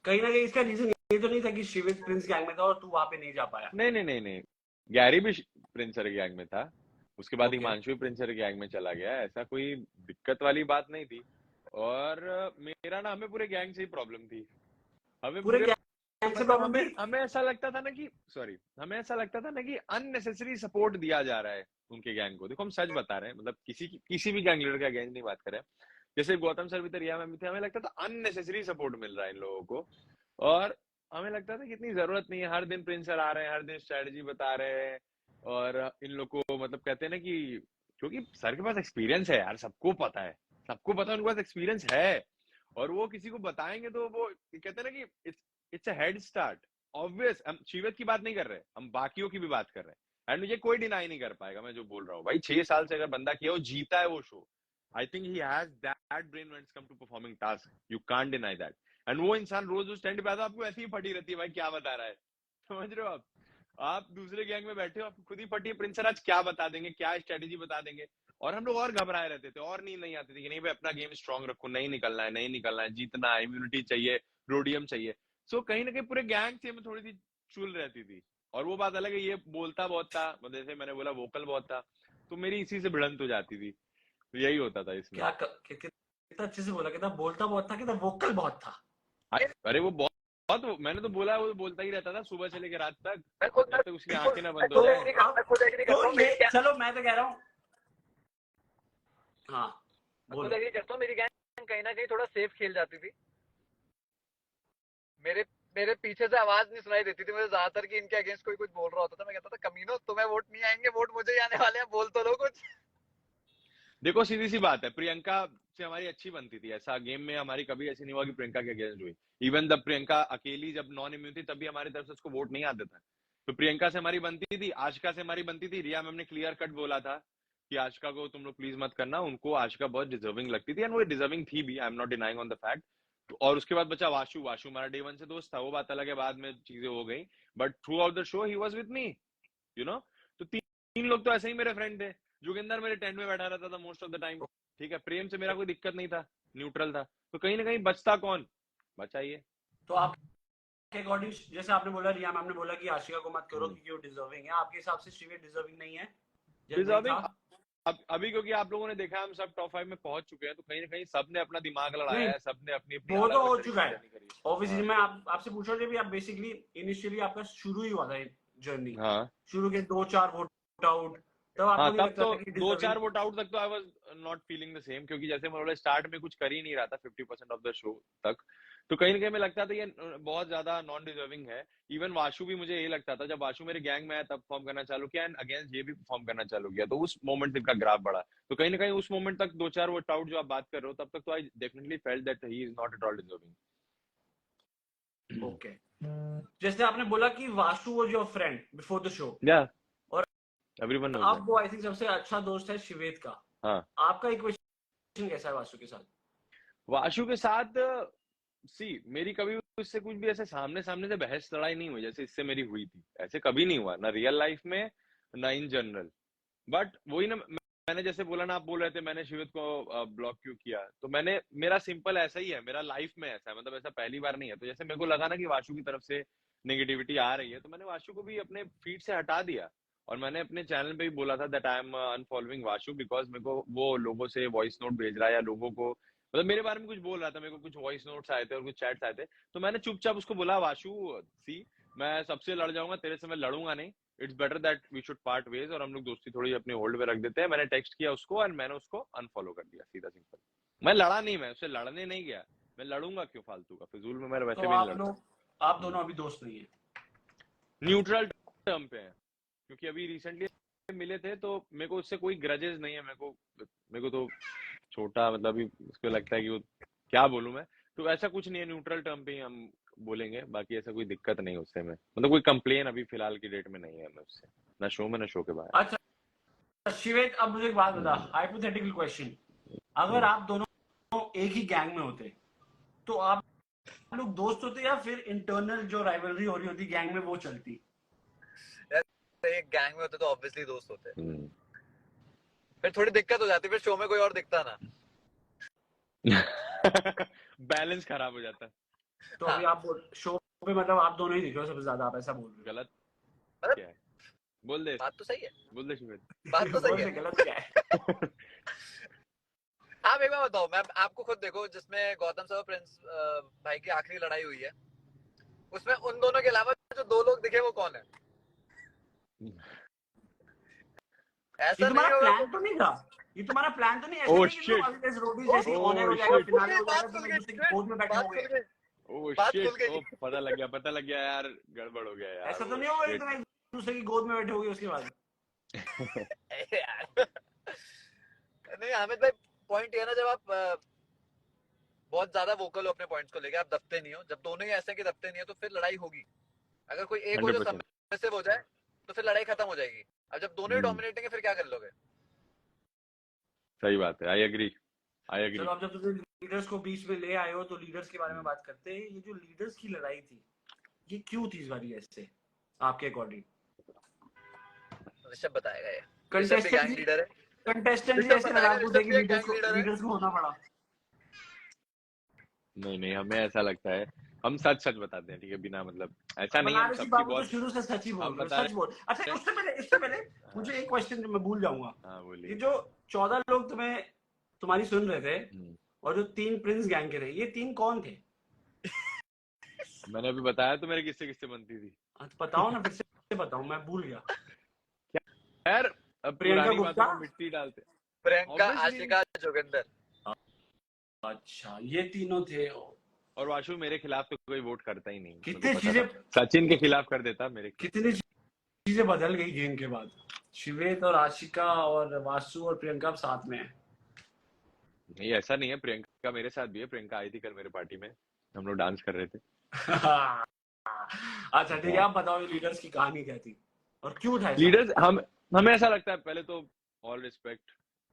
[SPEAKER 1] कहीं ना कहीं इसका रीजन ये तो नहीं था कि शिवित प्रिंस गैंग में था और तू वहां पे नहीं जा पाया?
[SPEAKER 2] नहीं, गैरी भी प्रिंसर गैंग में था, उसके बाद हिमांशु भी प्रिंसर गैंग में चला गया। ऐसा कोई दिक्कत वाली बात नहीं थी। और मेरा ना, हमें पूरे गैंग से ही प्रॉब्लम थी। हमें पूरे
[SPEAKER 1] से
[SPEAKER 2] मतलब
[SPEAKER 1] प्रॉब्लम थी?
[SPEAKER 2] हमें ऐसा लगता था ना कि हमें ऐसा लगता था ना कि अननेसेसरी सपोर्ट दिया जा रहा है उनके गैंग को। देखो हम सच बता रहे हैं, मतलब किसी भी गैंग लीडर का अगेंस्ट नहीं बात करें, जैसे गौतम सर भी थे, रिया मैम भी थे, हमें लगता था अननेसेसरी सपोर्ट मिल रहा है इन लोगों को, और हमें लगता था कि इतनी जरूरत नहीं है। हर दिन प्रिंस सर आ रहे हैं, हर दिन स्ट्रेटजी बता रहे हैं, और इन लोग को मतलब कहते हैं ना कि क्योंकि सर के पास एक्सपीरियंस है यार, सबको पता है, उनके पास एक्सपीरियंस है, और वो किसी को बताएंगे तो वो कहते हैं ना कि it's a head start. Obvious हम शिवेत की बात नहीं कर रहे, हम बाकियों की भी बात कर रहे हैं, एंड मुझे कोई डिनाई नहीं कर पाएगा मैं जो बोल रहा हूँ भाई। 6 साल से अगर बंदा किया, वो जीता है वो show, I think he has that brain when it's come to performing task, you can't deny that. And वो इंसान रोज उस स्टैंड पे आता है, आपको ऐसी ही फटी रहती है भाई, क्या बता रहा है, समझ रहे हो आप दूसरे गैंग में बैठे हो, आपको खुद ही फटी है, प्रिंस सर आज क्या बता देंगे, क्या स्ट्रेटेजी बता देंगे, और हम लोग और घबराए रहते थे, और नींद नहीं आती थी कि नहीं भाई अपना गेम स्ट्रांग रखो, नहीं निकलना है, जीतना है, इम्यूनिटी चाहिए, रोडियम चाहिए। सो कहीं ना कहीं पूरे गैंग से हमें थोड़ी सी चुल रहती थी। और वो बात अलग है, ये बोलता बहुत था, जैसे मैंने बोला वोकल बहुत था, तो मेरी इसी से भिड़ंत हो जाती थी, तो यही होता था इसमें।
[SPEAKER 1] कितना अच्छे से बोला, कितना बोलता बहुत था, कितना वोकल बहुत था।
[SPEAKER 2] अरे वो बहुत मैंने तो बोला, वो बोलता ही रहता था सुबह से लेकर रात तक, जब तक उसकी आंखें ना बंद हो जाए।
[SPEAKER 1] चलो मैं तो कह रहा हूँ, हाँ
[SPEAKER 3] खुद एग्री करता हूँ, मेरी गैंग कहीं ना कहीं थोड़ा सेफ खेल जाती थी। मेरे मेरे पीछे से आवाज नहीं सुनाई देती थी मुझे ज्यादातर कि इनके अगेंस्ट कोई कुछ बोल रहा होता था, मैं कहता था कमीनो तुम्हें वोट नहीं आएंगे, वोट मुझे ही आने वाले हैं, बोल तो लो कुछ।
[SPEAKER 2] देखो सीधी सी बात है, प्रियंका से हमारी अच्छी बनती थी, ऐसा गेम में हमारी कभी ऐसी नहीं हुआ कि प्रियंका के अगेंस्ट हुई। इवन द प्रियंका अकेली जब नॉन इम्यून थी, तभी हमारी तरफ से उसको वोट नहीं आता था, तो प्रियंका से हमारी बनती थी, आशिका से हमारी बनती थी। रिया मैम ने क्लियर कट बोला था कि आशिका को तुम लोग प्लीज मत करना, उनको आशिका बहुत डिजर्विंग लगती थी, एंड वो डिजर्विंग थी भी, I am not denying on the fact. और उसके बाद बचा वाशु हमारा डे 1 से दोस्त था, वो बात अलग है, बाद में चीजें हो गई, but through out the show he was with me, you know. तो तीन लोग तो ऐसे ही मेरे फ्रेंड थे। जोगिंदर मेरे टेंट में बैठा रहता था मोस्ट ऑफ द टाइम, ठीक है, प्रेम से मेरा कोई दिक्कत नहीं था, न्यूट्रल था, तो कहीं ना कहीं बचता कौन, बचाइए।
[SPEAKER 1] तो आपके अकॉर्डिंग, जैसे आपने बोला, रिया मैम ने बोला कि आशिका को मत करो क्योंकि वो डिजर्विंग है, आपके हिसाब से शिवेत डिजर्विंग नहीं है?
[SPEAKER 2] डिजर्विंग अभी क्योंकि आप लोगों ने देखा हम सब टॉप 5 में पहुंच चुके हैं, तो कहीं ना कहीं सबने अपना दिमाग लड़ाया है, सबने अपनी अपनी
[SPEAKER 1] वो तो
[SPEAKER 2] अलग
[SPEAKER 1] हो
[SPEAKER 2] अलग
[SPEAKER 1] चुका है
[SPEAKER 2] जर्नी करी है।
[SPEAKER 1] ऑब्वियसली। मैं आपसे पूछ रहा हूँ, जब आप बेसिकली इनिशियली आपका शुरू ही हुआ था जर्नी,
[SPEAKER 2] हाँ
[SPEAKER 1] शुरू के 2-4 वोट आउट, तब आपको
[SPEAKER 2] हाँ,
[SPEAKER 1] नहीं
[SPEAKER 2] तब
[SPEAKER 1] लगता
[SPEAKER 2] तो
[SPEAKER 1] था कि
[SPEAKER 2] 2-4 वोट आउट तक तो I was not feeling the same, क्योंकि जैसे मैं स्टार्ट में कुछ कर ही नहीं रहा था 50% ऑफ द शो तक, तो कहीं ना कहीं में लगता था ये बहुत ज्यादा नॉन डिजर्विंग है। इवन वाशु भी मुझे यही लगता था, जब वाशु मेरे गैंग में आया तब परफॉर्म करना चालू किया, एंड अगेंस्ट ये भी परफॉर्म करना चालू किया, तो उस मोमेंट इनका ग्राफ बढ़ा। तो कहीं ना कहीं उस मोमेंट तक 2-4 वोट आउट जो आप बात कर रहे हो, तब तक तो I definitely felt that he is not at all deserving.
[SPEAKER 1] Okay, जैसे आपने बोला कि Vasu was your friend before the show,
[SPEAKER 2] या
[SPEAKER 1] और
[SPEAKER 2] एवरीवन नोज
[SPEAKER 1] अब वो आई थिंक सबसे अच्छा दोस्त है शिवेत का।
[SPEAKER 2] हाँ,
[SPEAKER 1] आपका इक्वेशन कैसा है वासु के साथ?
[SPEAKER 2] वाशु के साथ सी मेरी कभी उससे कुछ भी ऐसे सामने सामने से बहस लड़ाई नहीं हुई जैसे इससे मेरी हुई थी, ऐसे कभी नहीं हुआ, ना रियल लाइफ में ना इन जनरल। बट वही ना, मैंने जैसे बोला ना, आप बोल रहे थे मैंने शिवित को ब्लॉक क्यों किया, तो मैंने, मेरा सिंपल ऐसा ही है, मेरा लाइफ में ऐसा है, मतलब ऐसा पहली बार नहीं है। तो जैसे मेरे को लगा ना कि वाशु की तरफ से नेगेटिविटी आ रही है, तो मैंने वाशु को भी अपने फीड से हटा दिया, और मैंने अपने चैनल पे भी बोला था that I am unfollowing Vashu, because मेरे को वो लोगों से वॉइस नोट भेज रहा है, या लोगों को मतलब मेरे बारे में कुछ बोल रहा था, मेरे को कुछ वॉइस नोट्स आए थे और कुछ चैट्स आए थे, तो मैंने चुपचाप उसको बोला वाशु सी, मैं सबसे लड़ जाऊंगा, तेरे से मैं लड़ूंगा नहीं, it's better that we should part ways, और हम लोग दोस्ती थोड़ी अपनी होल्ड पे रख देते हैं। मैंने टेक्स्ट किया उसको, और मैंने उसको अनफॉलो कर दिया, सीधा सिंपल। मैं लड़ा नहीं, मैं उससे लड़ने नहीं गया, मैं लड़ूंगा क्यों फालतू का, फिजूल में मैं वैसे
[SPEAKER 1] तो
[SPEAKER 2] भी नहीं लड़ता।
[SPEAKER 1] आप दोनों अभी दोस्त नहीं है?
[SPEAKER 2] न्यूट्रल टर्म पे है, क्योंकि अभी रिसेंटली मिले थे, तो मेरे को उससे कोई ग्रजेस नहीं है, मेरे को तो छोटा, मतलब अभी उसको लगता है कि वो क्या बोलूं मैं, तो ऐसा कुछ नहीं है, न्यूट्रल टर्म पे ही हम बोलेंगे, बाकी ऐसा कोई दिक्कत नहीं उससे में, मतलब कोई कंप्लेन अभी फिलहाल की डेट में नहीं है मैं उससे, ना शो में ना शो के बाहर।
[SPEAKER 1] अच्छा शिवेत, अब मुझे एक बात बता, हाइपोथेटिकल क्वेश्चन, अगर आप दोनों एक ही गैंग में होते तो आप लोग दोस्त होते, या फिर इंटरनल जो राइवलरी हो रही होती गैंग में वो चलती?
[SPEAKER 3] एक गैंग में होते तो ऑब्वियसली दोस्त होते, फिर थोड़ी दिक्कत हो जाती, फिर शो में कोई और दिखता ना।
[SPEAKER 2] बैलेंस खराब हो जाता।
[SPEAKER 1] तो अभी आप शो पे मतलब आप दोनों ही दिख रहे हो सबसे ज्यादा, आप ऐसा बोल रहे हो?
[SPEAKER 2] गलत
[SPEAKER 3] मतलब
[SPEAKER 2] क्या है, बोल दे,
[SPEAKER 3] बात तो सही है,
[SPEAKER 2] बोल दे शिवेत।
[SPEAKER 3] बात तो सही है।
[SPEAKER 1] गलत क्या है?
[SPEAKER 3] आप एक बार बताओ, मैं आपको खुद देखो, जिसमें गौतम सर और प्रिंस भाई की आखिरी लड़ाई हुई है, उसमें उन दोनों के अलावा जो 2 लोग दिखे वो कौन है?
[SPEAKER 1] ये
[SPEAKER 3] ऐसा नहीं
[SPEAKER 1] तुम्हारा
[SPEAKER 3] होगा
[SPEAKER 1] प्लान तो नहीं था? ये तुम्हारा प्लान तो नहीं? ऐसे
[SPEAKER 2] ओह
[SPEAKER 1] नहीं कि तुम
[SPEAKER 2] शिट,
[SPEAKER 1] अभी जैसे रोटी
[SPEAKER 3] ओ
[SPEAKER 1] जैसी ऑनर
[SPEAKER 2] ओह
[SPEAKER 1] हो जाएगा,
[SPEAKER 3] ओ
[SPEAKER 2] शिट,
[SPEAKER 3] खुल
[SPEAKER 1] फिनाले
[SPEAKER 3] गई,
[SPEAKER 1] हो
[SPEAKER 3] बात
[SPEAKER 1] जाएगा,
[SPEAKER 3] खुल
[SPEAKER 1] तुम एक
[SPEAKER 3] गई,
[SPEAKER 1] दूसरे की गोद में बैठे
[SPEAKER 3] बात
[SPEAKER 1] होगे।
[SPEAKER 3] खुल गई,
[SPEAKER 2] ओह
[SPEAKER 3] बात खुल
[SPEAKER 2] शिट,
[SPEAKER 3] गई।
[SPEAKER 2] ओ पता लग गया यार, गड़बड़ हो गया यार,
[SPEAKER 1] ऐसा तो
[SPEAKER 2] ओह
[SPEAKER 1] नहीं होगा कि
[SPEAKER 2] शिट।
[SPEAKER 1] तुम एक दूसरे की गोद में बैठे होगे उसके बाद?
[SPEAKER 3] यार नहीं हामिद भाई, पॉइंट ये है ना, जब आप बहुत ज्यादा वोकल हो अपने पॉइंट्स को लेके, आप दबते नहीं हो, जब दोनों ही ऐसे हैं कि दबते नहीं हो तो फिर लड़ाई होगी। अगर कोई एक हो जो
[SPEAKER 2] 100%।
[SPEAKER 3] सबमिसिव हो जाए तो फिर लड़ाई खत्म हो जाएगी। अब जब दोनों ही डोमिनेटिंग है फिर क्या कर लोगे?
[SPEAKER 2] सही बात है, आई एग्री।
[SPEAKER 1] चलो अब जब तुम लीडर्स को बीच में ले आए हो तो लीडर्स के बारे में बात करते हैं। ये जो लीडर्स की लड़ाई थी, ये क्यों थी इस बारी ऐसे आपके अकॉर्डिंग?
[SPEAKER 3] ऋषभ बताएगा ये। ऋषभ भी गैंग लीडर है।
[SPEAKER 1] कंटेस्टेंट ही
[SPEAKER 3] ऋषभ
[SPEAKER 1] ऐसे
[SPEAKER 3] बताएगा,
[SPEAKER 1] लड़ाकू थे
[SPEAKER 3] ऋषभ
[SPEAKER 1] कि
[SPEAKER 3] भी एक गैंग लीडर है।
[SPEAKER 1] लीडर्स को होना पड़ा।
[SPEAKER 2] नहीं, हमें ऐसा लगता है, हम सच बताते हैं, ठीक है, बिना मतलब ऐसा नहीं, हम
[SPEAKER 1] बनारसी
[SPEAKER 2] सबकी
[SPEAKER 1] बाबू तो
[SPEAKER 2] बहुत
[SPEAKER 1] शुरू से सच ही बोल
[SPEAKER 2] हम
[SPEAKER 1] रहे हो,
[SPEAKER 2] बता
[SPEAKER 1] सच बोल। अच्छा,
[SPEAKER 2] रहे
[SPEAKER 1] उससे पहले
[SPEAKER 2] हैं।
[SPEAKER 1] मुझे एक क्वेश्चन जो मैं भूल जाऊंगा।
[SPEAKER 2] हाँ
[SPEAKER 1] ये
[SPEAKER 2] बोलिए।
[SPEAKER 1] जो 14 लोग तुम्हारी सुन रहे थे और जो 3 प्रिंस गैंग के थे, ये 3 कौन थे?
[SPEAKER 2] मैंने अभी बताया तो मेरे किससे बनती थी।
[SPEAKER 1] तो बताओ ना, फिर से बताओ, मैं भूल गया।
[SPEAKER 2] यार अब
[SPEAKER 1] प्रियंका
[SPEAKER 2] पुरानी
[SPEAKER 1] गुप्ता,
[SPEAKER 2] बातों में मिट्टी डालते,
[SPEAKER 3] प्रियंका,
[SPEAKER 2] ऑब्वियसली।
[SPEAKER 3] आशिका, जोगिंदर।
[SPEAKER 1] अच्छा ये तीनों थे।
[SPEAKER 2] और वाशु मेरे खिलाफ तो कोई वोट करता ही नहीं, मेरे को
[SPEAKER 1] कितनी
[SPEAKER 2] पता
[SPEAKER 1] चीजें
[SPEAKER 2] था। सचिन के खिलाफ कर देता, मेरे खिलाफ
[SPEAKER 1] कितनी
[SPEAKER 2] नहीं।
[SPEAKER 1] चीजें बदल गई गेम के बाद। शिवेत और आशिका और वासु और प्रियंका अब साथ में है।
[SPEAKER 2] नहीं ऐसा नहीं है, प्रियंका मेरे साथ भी है। प्रियंका आई थी कल मेरे पार्टी में, हम लोग डांस कर रहे थे।
[SPEAKER 1] अच्छा ठीक है, आप बताओ लीडर्स की कहानी क्या थी और क्यों था ऐसा?
[SPEAKER 2] लीडर्स, हमें ऐसा लगता है, पहले तो all respect,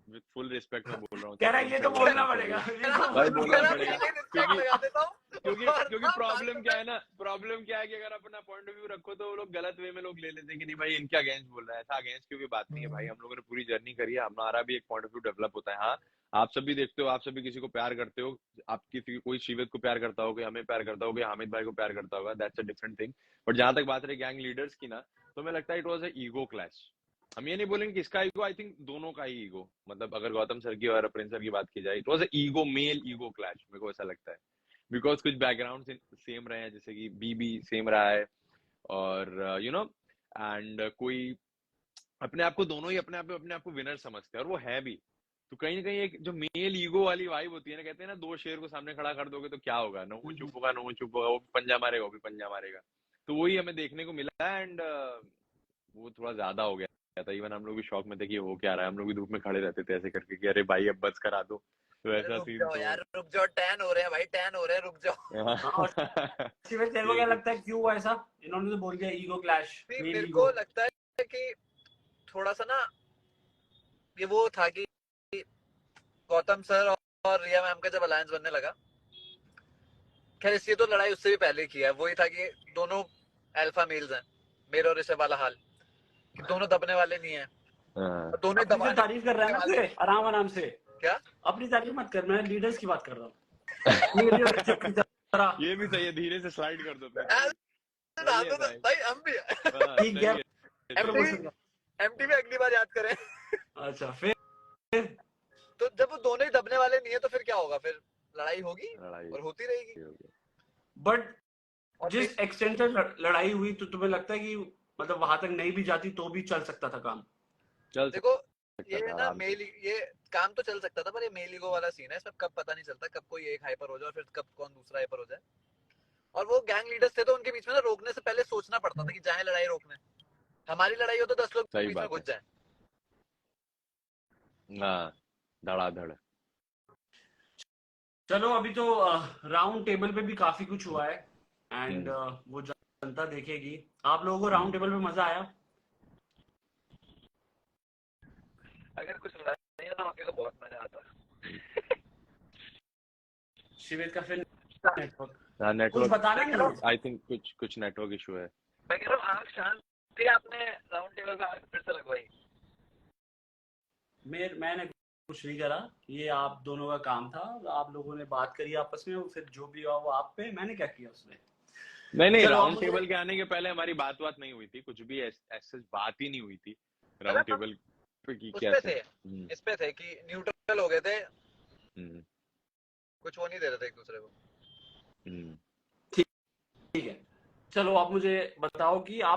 [SPEAKER 2] with full respect मैं बोल रहा हूँ
[SPEAKER 1] कह रहा है
[SPEAKER 2] सचिन
[SPEAKER 1] ये
[SPEAKER 2] से,
[SPEAKER 1] तो
[SPEAKER 2] वो
[SPEAKER 1] बोलना
[SPEAKER 2] अपन से
[SPEAKER 1] पड़ेगा,
[SPEAKER 2] भी।
[SPEAKER 1] ये तो
[SPEAKER 2] भाई
[SPEAKER 1] बोलना
[SPEAKER 2] बोलना
[SPEAKER 1] पड़ेगा।
[SPEAKER 2] पड़ेगा,
[SPEAKER 3] रिस्पेक्ट लगा देता हूँ।
[SPEAKER 2] क्योंकि प्रॉब्लम क्या है ना, प्रॉब्लम क्या है कि अगर अपना पॉइंट ऑफ व्यू रखो तो वो लोग गलत वे में लोग ले लेते हैं कि नहीं भाई इनके अगेंस्ट बोल रहा है। ऐसा अगेंस्ट की भी बात नहीं है भाई, हम लोगों ने पूरी जर्नी करी है, हमारा भी एक पॉइंट ऑफ व्यू डेवलप होता है। हाँ, आप सभी देखते हो, आप सभी किसी को प्यार करते हो, आप किसी कोई शिवित को प्यार करता होगा, हमें प्यार करता होगा, हामिद भाई को प्यार करता होगा, that's a different thing. But जहां तक बात रही गैंग लीडर्स की ना, तो मैं लगता है it was a ego clash. हम ये नहीं बोलेंगे किसका ईगो, आई थिंक दोनों का ही ईगो, मतलब अगर गौतम सर की और प्रिंस सर की बात की जाए, it was a ego, male ego clash, मेरे को ऐसा लगता है। बिकॉज कुछ बैकग्राउंड सेम रहे हैं, जैसे कि बीबी सेम रहा है, और यू नो, एंड कोई अपने आप को, दोनों ही अपने आप को विनर समझते हैं, और वो है भी। तो कहीं ना कहीं एक जो मेल ईगो वाली वाइब होती है ना, कहते हैं ना, 2 शेर को सामने खड़ा कर दोगे तो क्या होगा, ना वो चुप होगा, ना वो चुप होगा, वो पंजा मारेगा, वो भी पंजा मारेगा। तो वही हमें देखने को मिला, एंड वो थोड़ा ज्यादा हो गया था। इवन हम लोग भी शौक में थे कि हो क्या रहा है, हम लोग भी धूप में खड़े रहते थे ऐसे करके कि अरे भाई अब बस करा दो, तो
[SPEAKER 3] अरे
[SPEAKER 2] ऐसा
[SPEAKER 3] रुक
[SPEAKER 2] सीन
[SPEAKER 3] जाओ
[SPEAKER 2] तो।
[SPEAKER 3] यार, रुक जाओ, टैन हो रहे हैं भाई, टैन हो रहे हैं, रुक जाओ।
[SPEAKER 1] हाँ, और शिवेत, तेरे को क्या लगता है क्यों हुआ ऐसा? इन्होंने तो बोल दिया ईगो क्लैश,
[SPEAKER 3] नहीं,
[SPEAKER 1] मेल
[SPEAKER 3] मेरे
[SPEAKER 1] ईगो।
[SPEAKER 3] को लगता है कि थोड़ा सा ना, ये वो था कि गौतम सर और रिया मैम का जब अलायंस बनने लगा, खैर इसकी तो लड़ाई उससे भी पहले की है, वही था कि दोनों अल्फा मेल्स हैं, मेरे और ऋषभ वाला हाल, कि दोनों दबने वाले नहीं है, और दोनों
[SPEAKER 1] अपनी जो
[SPEAKER 3] दबाने
[SPEAKER 1] तारीफ कर रहा है ना
[SPEAKER 3] वाले।
[SPEAKER 1] तुझे, आराम आराम से।
[SPEAKER 3] क्या
[SPEAKER 1] अपनी तारीफ मत कर, मैं लीडर्स की बात कर रहा हूँ। मेरी और ऋषभ की तरह।
[SPEAKER 2] ये भी सही है, धीरे से स्लाइड कर दो अपनी
[SPEAKER 3] ऐसे
[SPEAKER 2] तारीफ।
[SPEAKER 3] डाल दो तो भाई, हम भी
[SPEAKER 1] ठीक है, प्रमोशन का।
[SPEAKER 3] एमटीवी अगली बार याद करें।
[SPEAKER 1] अच्छा फिर
[SPEAKER 3] तो जब वो दोनों ही दबने वाले नहीं है तो फिर क्या होगा? फिर लड़ाई होगी
[SPEAKER 2] लड़ाई
[SPEAKER 3] और होती रहेगी।
[SPEAKER 1] बट
[SPEAKER 3] और
[SPEAKER 1] जिस एक्सटेंट तक लड़ाई हुई, तो तुम्हें लगता है कि मतलब वहां तक नहीं भी जाती तो भी चल सकता था काम?
[SPEAKER 2] चल
[SPEAKER 3] देखो,
[SPEAKER 2] सकता
[SPEAKER 3] ये
[SPEAKER 2] था
[SPEAKER 3] ना
[SPEAKER 2] आराम से।
[SPEAKER 3] ये काम तो चल सकता था, पर ये मेल ईगो वाला सीन है, इसमें कब पता नहीं चलता, कब कोई एक हाइपर हो जाए और फिर कब कौन दूसरा हाइपर हो जाए। और वो गैंग लीडर्स थे तो उनके बीच में ना रोकने से पहले सोचना पड़ता था कि जाए लड़ाई रोकने। हमारी लड़ाई हो तो 10 लोग
[SPEAKER 2] सही
[SPEAKER 3] बीच में
[SPEAKER 2] बात है।
[SPEAKER 3] घुस जाए।
[SPEAKER 2] हाँ, धड़ाधड़।
[SPEAKER 1] चलो अभी तो राउंड टेबल पे भी काफी कुछ हुआ है, एंड वो जनता देखेगी। आप लोगों को राउंड टेबल पे मजा आया?
[SPEAKER 3] अगर कुछ लड़ाई ना होगी तो बहुत मजा आता है।
[SPEAKER 1] शिवेत का फिर नेटवर्क
[SPEAKER 2] हाँ,
[SPEAKER 1] कुछ
[SPEAKER 2] नेटवर्क,
[SPEAKER 1] बताना नहीं है।
[SPEAKER 2] आई थिंक कुछ नेटवर्क इशू है।
[SPEAKER 3] मैं कह रहा हूँ आग शांति आपने राउंड टेबल पे आग फिर से लगवाई।
[SPEAKER 1] मैंने कुछ नहीं करा, ये आप दोनों का काम था। आप लोगों ने बात करी आपस में, फिर जो भी हुआ वो आप पे, मैंने क्या किया उसमें।
[SPEAKER 2] नहीं,
[SPEAKER 1] चलो,
[SPEAKER 2] राउंड
[SPEAKER 1] अब
[SPEAKER 2] टेबल के आने के पहले हमारी बात नहीं हुई थी, कुछ भी ऐसे बात ही नहीं हुई थी राउंड टेबल पे की
[SPEAKER 3] उस
[SPEAKER 2] क्या
[SPEAKER 3] पे
[SPEAKER 2] से।
[SPEAKER 3] थे, इस पे थे कि न्यूट्रल हो गए थे, कुछ वो नहीं दे रहे थे एक दूसरे को।
[SPEAKER 1] ठीक है, चलो आप मुझे बताओ कि आप